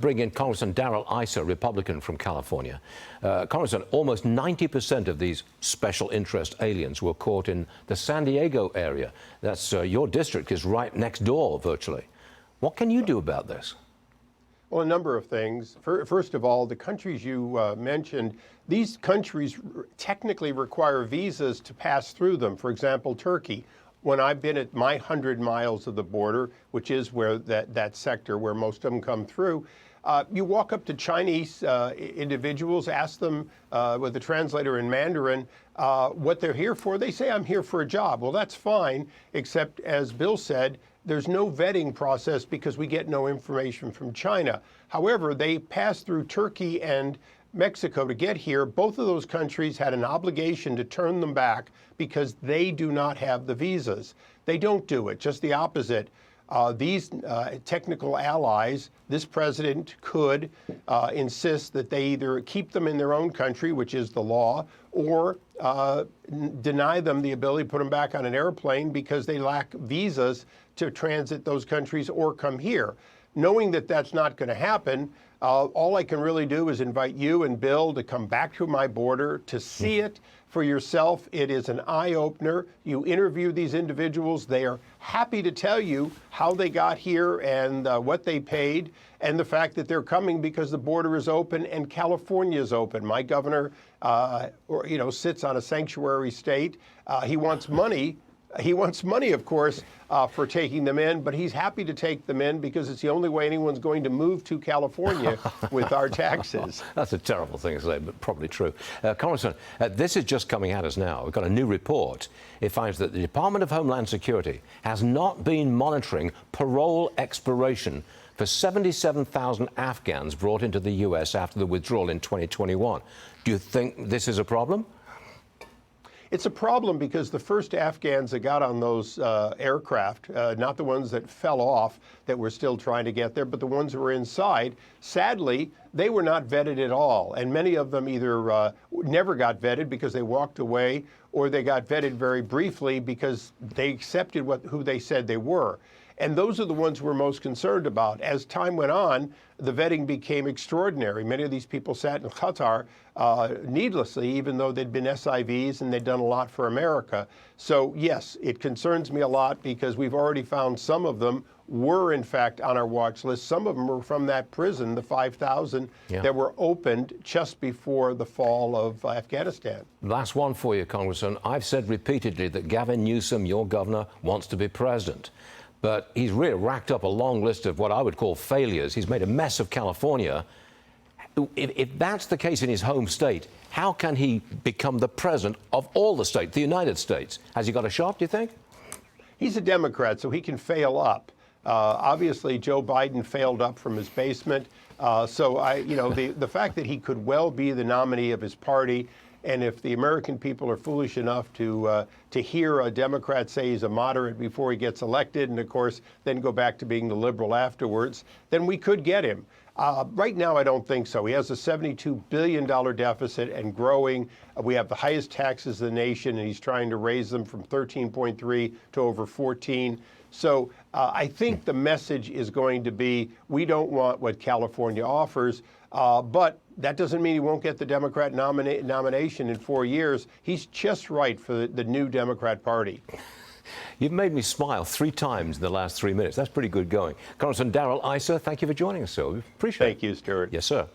Bring in Congressman Darrell Issa, Republican from California. Congressman, almost 90% of these special interest aliens were caught in the San Diego area. That's your district is right next door, virtually. What can you do about this? Well, a number of things. First of all, the countries you mentioned, these countries technically require visas to pass through them. For example, Turkey. When I've been at my 100 miles of the border, which is where that sector where most of them come through, you walk up to Chinese individuals, ask them with a translator in Mandarin what they're here for. They say, I'm here for a job. Well, that's fine, except as Bill said, there's no vetting process because we get no information from China. However, they pass through Turkey and Mexico to get here. Both of those countries had an obligation to turn them back because they do not have the visas. They don't do it, just the opposite. These technical allies, this president could insist that they either keep them in their own country, which is the law, or deny them the ability to put them back on an airplane because they lack visas to transit those countries or come here. Knowing that that's not going to happen, all I can really do is invite you and Bill to come back to my border to see it for yourself. It is an eye-opener. You interview these individuals. They are happy to tell you how they got here and what they paid, and the fact that they're coming because the border is open and California is open. My governor, sits on a sanctuary state. He wants money. He wants money, of course, for taking them in, but he's happy to take them in because it's the only way anyone's going to move to California with our taxes. That's a terrible thing to say, but probably true. Congressman, this is just coming at us now. We've got a new report. It finds that the Department of Homeland Security has not been monitoring parole expiration for 77,000 Afghans brought into the U.S. after the withdrawal in 2021. Do you think this is a problem? It's a problem because the first Afghans that got on those aircraft, not the ones that fell off that were still trying to get there, but the ones that were inside, sadly, they were not vetted at all. And many of them either never got vetted because they walked away, or they got vetted very briefly because they accepted who they said they were. And those are the ones we're most concerned about. As time went on, the vetting became extraordinary. Many of these people sat in Qatar needlessly, even though they'd been SIVs and they'd done a lot for America. So yes, it concerns me a lot because we've already found some of them were in fact on our watch list. Some of them were from that prison, the 5,000 that were opened just before the fall of Afghanistan. Last one for you, Congressman. I've said repeatedly that Gavin Newsom, your governor, wants to be president. But he's really racked up a long list of what I would call failures. He's made a mess of California. If that's the case in his home state, how can he become the president of all the states, the United States? Has he got a shot, do you think? He's a Democrat, so he can fail up. Obviously, Joe Biden failed up from his basement. The fact that he could well be the nominee of his party, and if the American people are foolish enough to hear a Democrat say he's a moderate before he gets elected, and of course then go back to being the liberal afterwards, then we could get him. Right now, I don't think so. He has a $72 billion deficit and growing. We have the highest taxes in the nation, and he's trying to raise them from 13.3 to over 14. So I think the message is going to be, we don't want what California offers, but that doesn't mean he won't get the Democrat nomination in 4 years. He's just right for the new Democrat Party. You've made me smile 3 times in the last 3 minutes. That's pretty good going. Congressman Darrell Issa, thank you for joining us, sir. We appreciate it. Thank you, Stuart. Yes, sir.